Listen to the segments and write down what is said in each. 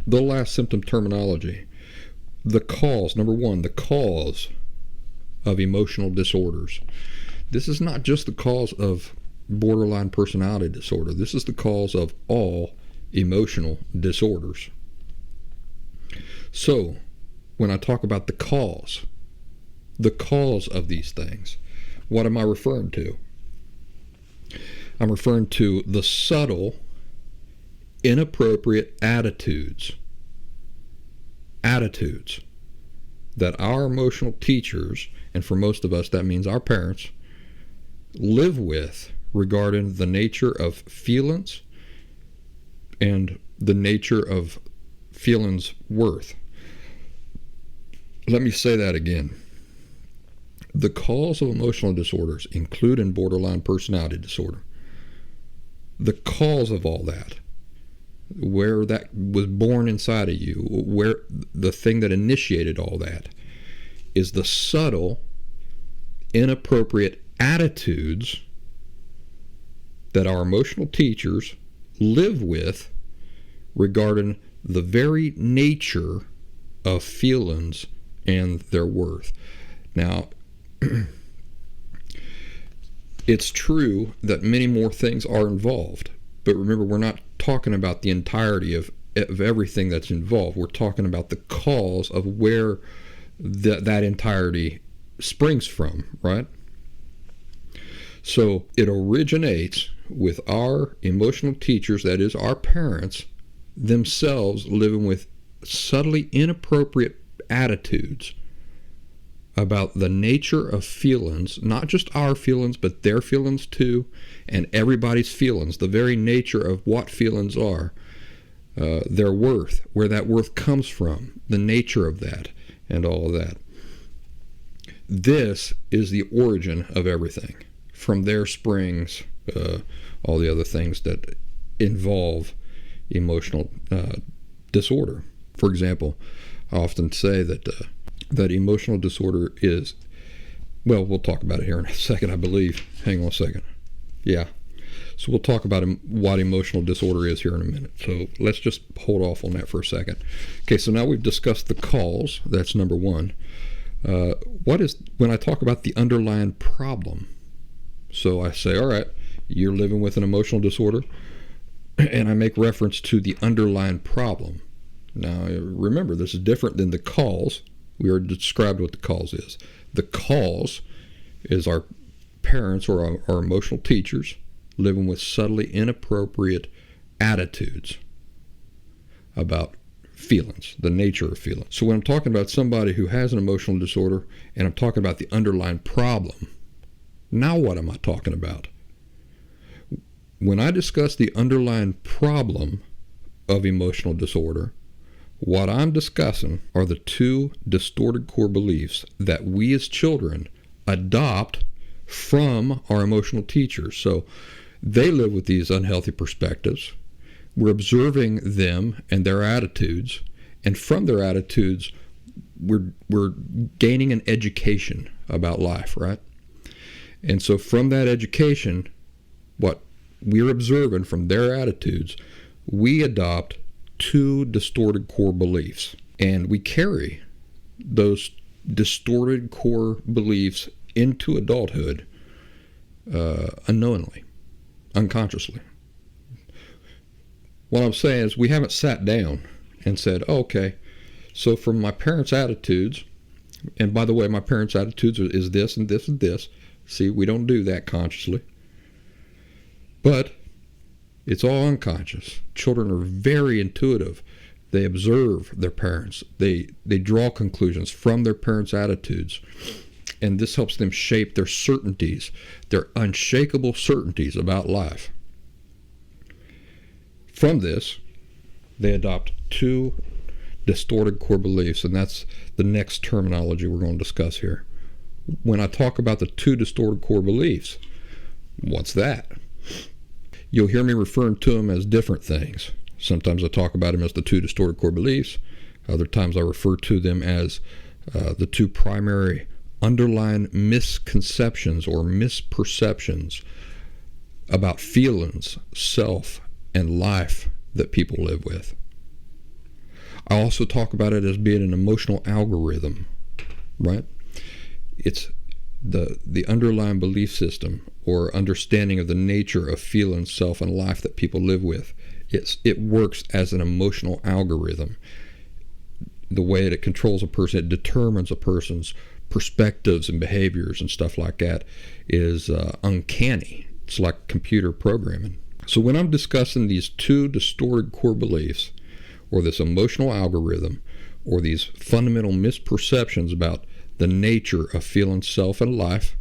the last symptom terminology. The cause, number one, the cause of emotional disorders. This is not just the cause of borderline personality disorder. This is the cause of all emotional disorders. So, when I talk about the cause of these things, what am I referring to? I'm referring to the subtle, inappropriate attitudes that our emotional teachers, and for most of us that means our parents, live with regarding the nature of feelings and the nature of feelings' worth. Let me say that again. The cause of emotional disorders, including borderline personality disorder, the cause of all that, where that was born inside of you, where the thing that initiated all that, is the subtle, inappropriate attitudes that our emotional teachers live with regarding the very nature of feelings and their worth. Now, it's true that many more things are involved, but remember, we're not talking about the entirety of everything that's involved. We're talking about the cause of where that entirety springs from, right? So it originates with our emotional teachers, that is, our parents themselves, living with subtly inappropriate attitudes about the nature of feelings, not just our feelings, but their feelings too, and everybody's feelings, the very nature of what feelings are, their worth, where that worth comes from, the nature of that, and all of that. This is the origin of everything. From there springs all the other things that involve emotional disorder. For example, I often say that emotional disorder is, well, we'll talk about it here in a second, I believe. Hang on a second. Yeah. So we'll talk about what emotional disorder is here in a minute. So let's just hold off on that for a second. Okay, so now we've discussed the cause. That's number one. When I talk about the underlying problem? So I say, all right, you're living with an emotional disorder, and I make reference to the underlying problem. Now, remember, this is different than the cause. We already described what the cause is. The cause is our parents or our emotional teachers living with subtly inappropriate attitudes about feelings, the nature of feelings. So when I'm talking about somebody who has an emotional disorder and I'm talking about the underlying problem, now what am I talking about? When I discuss the underlying problem of emotional disorder, what I'm discussing are the two distorted core beliefs that we as children adopt from our emotional teachers. So they live with these unhealthy perspectives. We're observing them and their attitudes, and from their attitudes, we're gaining an education about life, right? And so from that education, what we're observing from their attitudes, we adopt two distorted core beliefs, and we carry those distorted core beliefs into adulthood unknowingly, unconsciously. What I'm saying is we haven't sat down and said, oh, okay, so from my parents' attitudes, and by the way, my parents' attitudes is this and this and this. See, we don't do that consciously. But it's all unconscious. Children are very intuitive. They observe their parents. They draw conclusions from their parents' attitudes. And this helps them shape their certainties, their unshakable certainties about life. From this, they adopt two distorted core beliefs, and that's the next terminology we're going to discuss here. When I talk about the two distorted core beliefs, what's that? You'll hear me referring to them as different things. Sometimes I talk about them as the two distorted core beliefs. Other times I refer to them as the two primary underlying misconceptions or misperceptions about feelings, self, and life that people live with. I also talk about it as being an emotional algorithm, right? It's the underlying belief system or understanding of the nature of feeling, self, and life that people live with. It works as an emotional algorithm. The way it controls a person, it determines a person's perspectives and behaviors and stuff like that is uncanny. It's like computer programming. So when I'm discussing these two distorted core beliefs, or this emotional algorithm, or these fundamental misperceptions about the nature of feeling, self, and life,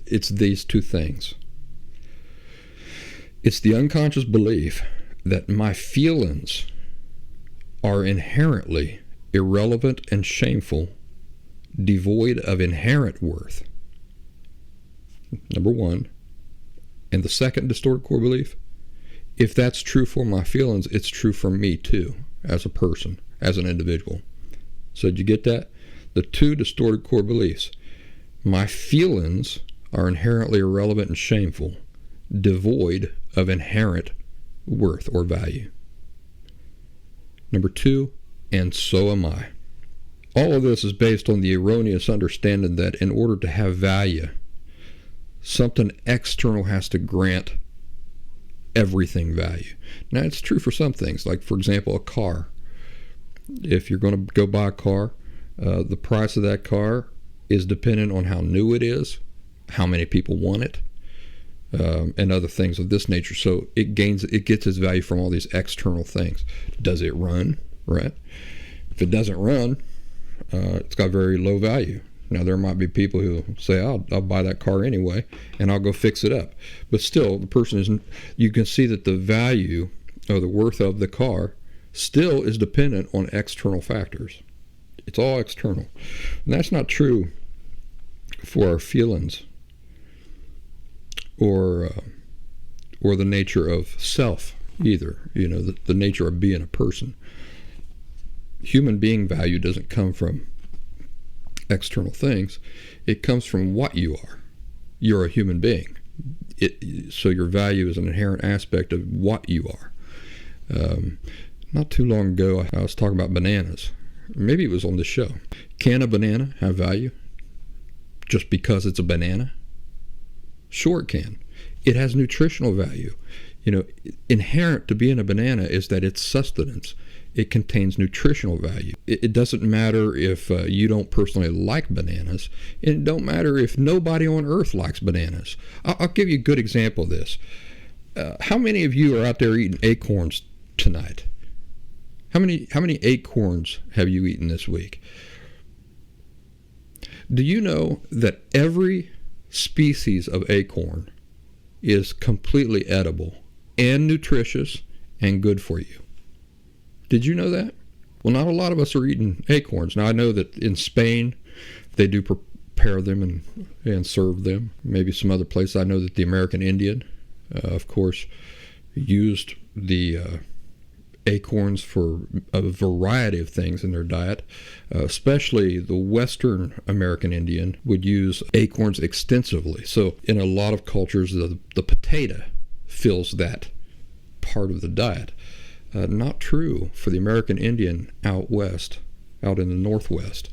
it's these two things. It's the unconscious belief that my feelings are inherently irrelevant and shameful, devoid of inherent worth. Number one. And the second distorted core belief, if that's true for my feelings, it's true for me too, as a person, as an individual. So did you get that? The two distorted core beliefs. My feelings are inherently irrelevant and shameful, devoid of inherent worth or value. Number two, and so am I. All of this is based on the erroneous understanding that in order to have value, something external has to grant everything value. Now, it's true for some things, like, for example, a car. If you're going to go buy a car, the price of that car is dependent on how new it is, how many people want it, and other things of this nature. So it gets its value from all these external things. Does it run, right? If it doesn't run, it's got very low value. Now, there might be people who say, I'll buy that car anyway, and I'll go fix it up. But still, the person isn't. You can see that the value or the worth of the car still is dependent on external factors. It's all external. And that's not true for our feelings or the nature of self either. You know, the nature of being a person. Human being value doesn't come from external things. It comes from what you are. You're a human being. So your value is an inherent aspect of what you are. Not too long ago, I was talking about bananas. Maybe it was on this show. Can a banana have value just because it's a banana? Sure it can. It has nutritional value. You know, inherent to being a banana is that it's sustenance. It contains nutritional value. It doesn't matter if you don't personally like bananas. It don't matter if nobody on earth likes bananas. I'll give you a good example of this. How many of you are out there eating acorns tonight? How many acorns have you eaten this week? Do you know that every species of acorn is completely edible and nutritious and good for you? Did you know that? Well, not a lot of us are eating acorns. Now, I know that in Spain, they do prepare them and serve them. Maybe some other places. I know that the American Indian, of course, used the acorns for a variety of things in their diet. Especially the Western American Indian would use acorns extensively. So in a lot of cultures, the potato fills that part of the diet. Not true for the American Indian out west, out in the Northwest.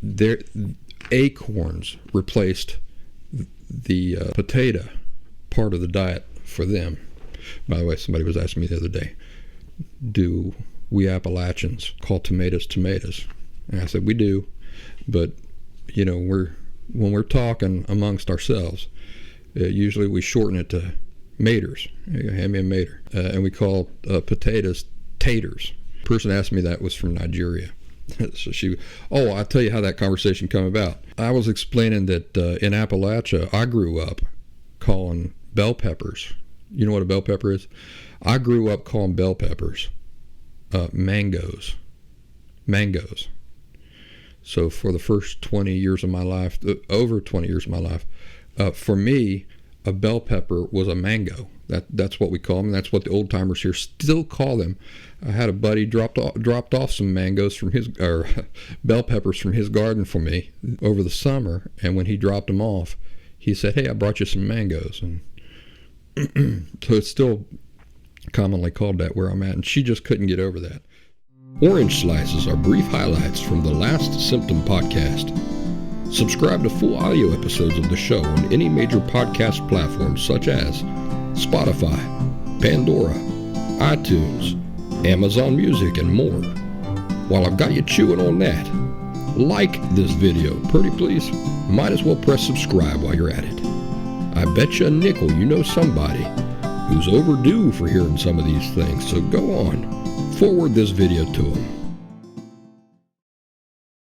Their acorns replaced the potato part of the diet for them. By the way, somebody was asking me the other day, do we Appalachians call tomatoes tomatoes? And I said, we do, but you know, when we're talking amongst ourselves, usually we shorten it to maters. Hand me a mater. And we call potatoes taters. The person asked me that was from Nigeria. So I'll tell you how that conversation came about. I was explaining that in Appalachia, I grew up calling bell peppers. You know what a bell pepper is? I grew up calling bell peppers mangoes. Mangoes. So for the first 20 years of my life, over 20 years of my life, for me, a bell pepper was a mango. That's what we call them. That's what the old timers here still call them. I had a buddy dropped off some mangoes from his, or bell peppers from his garden for me over the summer. And when he dropped them off, he said, "Hey, I brought you some mangoes." And so it's still commonly called that where I'm at, and she just couldn't get over that. Orange slices are brief highlights from the Last Symptom podcast. Subscribe to full audio episodes of the show on any major podcast platforms such as Spotify, Pandora, iTunes, Amazon Music, and more. While I've got you chewing on that, like this video, pretty please. Might as well press subscribe while you're at it. I bet you a nickel you know somebody who's overdue for hearing some of these things, so go on, forward this video to them.